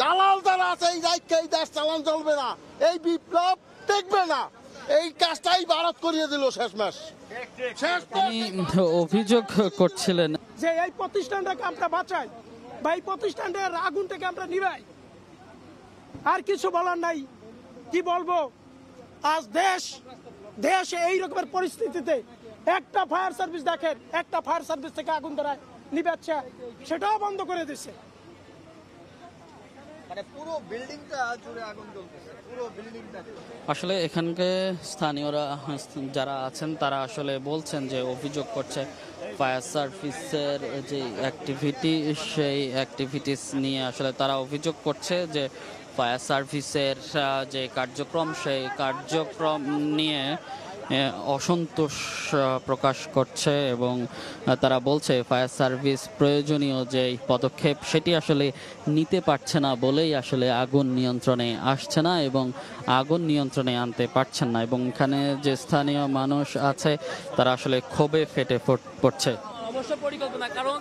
দালাল যারা আছে এই রাজ্যে এই দেশ চালান চলবে না, এই বিপ্লব টিকবে না। এই কাজটাই ভারত করিয়ে দিল শেষমেশ। তিনি অভিযোগ করছিলেন যে এই প্রতিষ্ঠানটাকে আমরা বাঁচাই বা এই প্রতিষ্ঠানের আগুনটাকে আমরা নিভাই, আর কিছু বলার নাই। কি বলবো, আজ দেশ এই রকমের পরিস্থিতিতে একটা ফায়ার সার্ভিস দেখেন, একটা ফায়ার সার্ভিস থেকে আগুন ধরা নিভাচ্ছে, সেটাও বন্ধ করে দিচ্ছে। মানে পুরো বিল্ডিংটা জুড়ে আগুন জ্বলতেছে, পুরো বিল্ডিংটা। আসলে এখানকে স্থানীয়রা যারা আছেন তারা আসলে বলছেন যে অভিযোগ করছে ফায়ার সার্ভিসের যে অ্যাক্টিভিটি, সেই অ্যাক্টিভিটিস নিয়ে আসলে তারা অভিযোগ করছে যে ফায়ার সার্ভিসের যে কার্যক্রম, সেই কার্যক্রম নিয়ে অসন্তোষ প্রকাশ করছে এবং তারা বলছে ফায়ার সার্ভিস প্রয়োজনীয় যে পদক্ষেপ সেটি আসলে নিতে পারছে না বলেই আসলে আগুন নিয়ন্ত্রণে আসছে না এবং আগুন নিয়ন্ত্রণে আনতে পারছেন না, এবং এখানে যে স্থানীয় মানুষ আছে তারা আসলে ক্ষোভে ফেটে পড়ছে। অবশ্য পরিকল্পনা, কারণ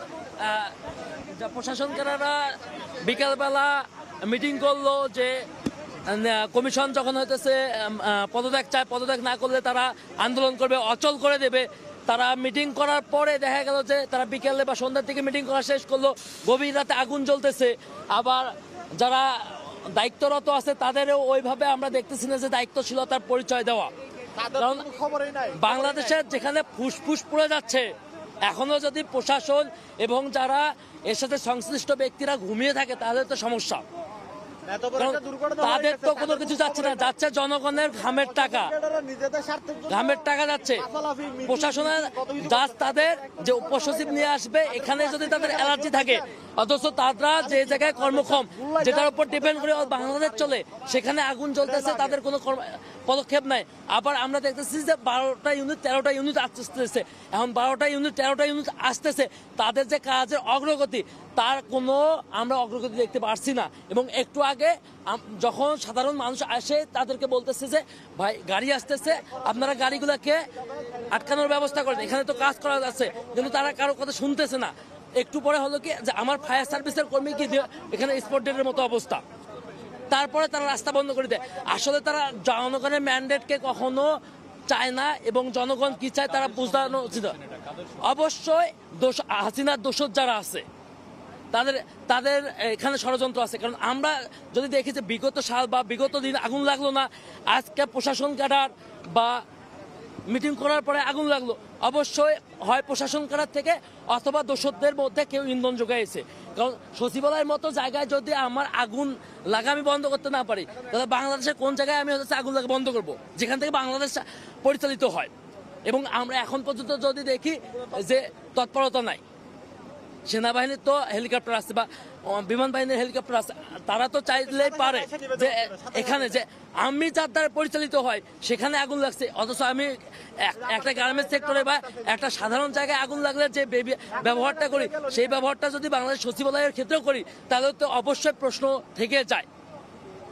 প্রশাসনকাররা বিকালবেলা মিটিং করলো যে কমিশন যখন হইতেছে পদত্যাগ চায়, পদত্যাগ না করলে তারা আন্দোলন করবে, অচল করে দেবে। তারা মিটিং করার পরে দেখা গেল যে তারা বিকেলে বা সন্ধ্যার দিকে মিটিং করা শেষ করলো, গভীর রাতে আগুন জ্বলতেছে। আবার যারা দায়িত্বরত আছে তাদেরও ওইভাবে আমরা দেখতেছি না যে দায়িত্বশীলতার পরিচয় দেওয়া। কারণ বাংলাদেশের যেখানে ফুসফুস পড়ে যাচ্ছে, এখনো যদি প্রশাসন এবং যারা এর সাথে সংশ্লিষ্ট ব্যক্তিরা ঘুমিয়ে থাকে তাদের তো সমস্যা। তাদের তো কোনো কিছু যাচ্ছে না, যাচ্ছে জনগণের ঘামের টাকা যাচ্ছে। প্রশাসনের জাস্ট তাদের যে উপসচিব নিয়ে আসবে, এখানে যদি তাদের অ্যালার্জি থাকে, অথচ তারা যে জায়গায় কর্মক্ষম, যেটার উপর ডিপেন্ড করে বাংলাদেশ চলে, সেখানে আগুন জ্বলতেছে, তাদের কোনো পদক্ষেপ নাই। আবার আমরা দেখতেছি যে 12টা ইউনিট 13টা ইউনিট আসতেছে, এখন 12টা ইউনিট 13টা ইউনিট আসতেছে, তাদের যে কাজের অগ্রগতি তার কোনো আমরা অগ্রগতি দেখতে পারছি না। এবং একটু আগে যখন সাধারণ মানুষ আসে তাদেরকে বলতেছে যে ভাই গাড়ি আসতেছে, আপনারা গাড়িগুলোকে আটকানোর ব্যবস্থা করেন, এখানে তো কাজ করা যাচ্ছে, কিন্তু তারা কারো কথা শুনতেছে না। একটু পরে হলো কি যে আমার ফায়ার সার্ভিসের কর্মী কি এখানে স্পট ডেটের মতো অবস্থা, তারপরে তারা রাস্তা বন্ধ করে দেয়। আসলে তারা জনগণের ম্যান্ডেটকে কখনো চায় না এবং জনগণ কি চায় তারা বোঝানো উচিত। অবশ্যই হাসিনার দোষর যারা আছে তাদের এখানে ষড়যন্ত্র আছে। কারণ আমরা যদি দেখি যে বিগত সাল বা বিগত দিন আগুন লাগলো না, আজকে প্রশাসন ক্যাডার বা মিটিং করার পরে আগুন লাগলো, অবশ্যই হয় প্রশাসন ক্যাডার থেকে অথবা দোষরদের মধ্যে কেউ ইন্ধন যোগাইছে। কারণ সচিবালয়ের মতো জায়গায় যদি আমার আগুন লাগা আমি বন্ধ করতে না পারি, তাহলে বাংলাদেশের কোন জায়গায় আমি হচ্ছে আগুন লাগা বন্ধ করব, যেখান থেকে বাংলাদেশ পরিচালিত হয়। এবং আমরা এখন পর্যন্ত যদি দেখি যে তৎপরতা নাই, সেনাবাহিনীর তো হেলিকপ্টার আছে বা বিমান বাহিনীর হেলিকপ্টার আছে, তারা তো চাইলেই পারে যে এখানে যে আমি যার দ্বারা পরিচালিত হয় সেখানে আগুন লাগছে, অথচ আমি একটা গার্মেন্টস সেক্টরে বা একটা সাধারণ জায়গায় আগুন লাগলে যে ব্যবহারটা করি, সেই ব্যবহারটা যদি বাংলাদেশ সচিবালয়ের ক্ষেত্রেও করি, তাহলে তো অবশ্যই প্রশ্ন থেকে যায়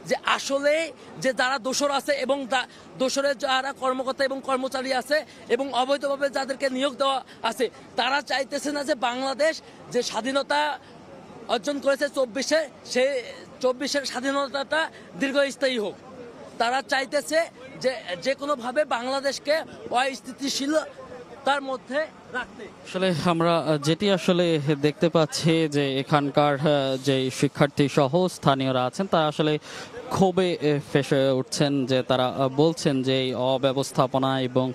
যে আসলে যে যারা দোষর আছে এবং দোষরের যারা কর্মকর্তা এবং কর্মচারী আছে এবং অবৈধভাবে যাদেরকে নিয়োগ দেওয়া আছে, তারা চাইতেছে না যে বাংলাদেশ যে স্বাধীনতা অর্জন করেছে 24-এ, সেই 24-এর স্বাধীনতাটা দীর্ঘস্থায়ী হোক। তারা চাইতেছে যে কোনোভাবে বাংলাদেশকে অস্থিতিশীল তার মধ্যে রাখতে। আসলে আমরা যেটি আসলে দেখতে পাচ্ছি যে এখানকার যে শিক্ষার্থী সহ স্থানীয়রা আছেন তারা আসলে ক্ষোভে ফেঁসে উঠছেন, যে তারা বলছেন যে এই অব্যবস্থাপনা এবং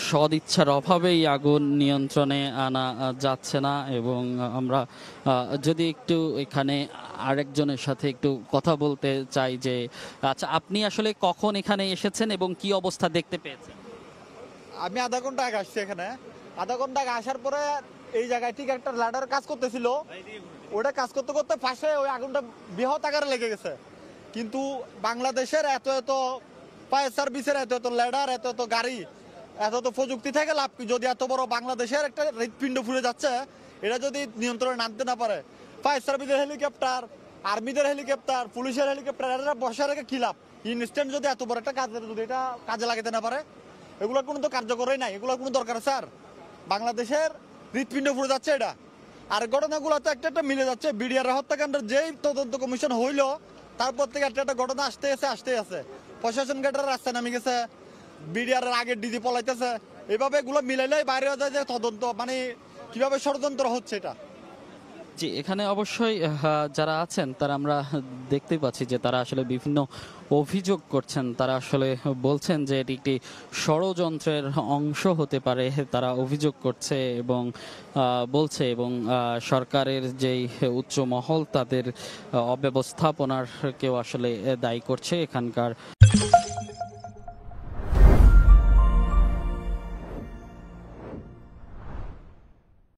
সদিচ্ছার অভাবেই আগুন নিয়ন্ত্রণে আনা যাচ্ছে না। এবং আমরা যদি একটু এখানে আরেকজনের সাথে একটু কথা বলতে চাই যে আচ্ছা, আপনি আসলে কখন এখানে এসেছেন এবং কি অবস্থা দেখতে পেয়েছেন? আমি আধা ঘন্টা আগে আসছি এখানে। আধা ঘন্টা আগে আসার পরে এই জায়গায় ঠিক একটা ল্যাডার কাজ করতেছিল, ওটা কাজ করতে করতে পাশে ওই আগুনটা বৃহৎ আকারে লেগে গেছে। কিন্তু বাংলাদেশের এত ফায়ার সার্ভিসের এত ল্যাডার, এত গাড়ি, এত প্রযুক্তি থেকে লাভ কি? যদি এত বড় বাংলাদেশের একটা হৃৎপিণ্ড ফুলে যাচ্ছে, এটা যদি নিয়ন্ত্রণে আনতে না পারে, ফায়ার সার্ভিসের হেলিকপ্টার, আর্মিদের হেলিকপ্টার, পুলিশের হেলিকপ্টার, এরা বসে রেখে কি লাভ? ইনস্ট্যান্ট যদি এত বড় একটা কাজের যদি এটা কাজে লাগাতে না পারে, এগুলোর কোনো তো কার্যকরই নাই, এগুলোর কোনো দরকার। স্যার, বাংলাদেশের হৃৎপিণ্ড ফুলে যাচ্ছে, এটা আর ঘটনাগুলো তো একটা একটা মিলে যাচ্ছে। বিডিআর হত্যাকাণ্ডের যেই তদন্ত কমিশন হইলো তারপর থেকে একটা একটা ঘটনা আসতে আছে। প্রশাসন গেটের রাস্তায় নামে গেছে, বিডিআর এর আগের ডিজি পলাইতেছে। এভাবে এগুলো মিলাইলেই বাইরে হয়ে যায় যে তদন্ত মানে কিভাবে ষড়যন্ত্র হচ্ছে এটা। জি, এখানে অবশ্যই যারা আছেন তারা আমরা দেখতেই পাচ্ছি যে তারা আসলে বিভিন্ন অভিযোগ করছেন। তারা আসলে বলছেন যে এটি একটি ষড়যন্ত্রের অংশ হতে পারে, তারা অভিযোগ করছে এবং বলছে, এবং সরকারের যেই উচ্চ মহল তাদের অব্যবস্থাপনার কেউ আসলে দায়ী করছে এখানকার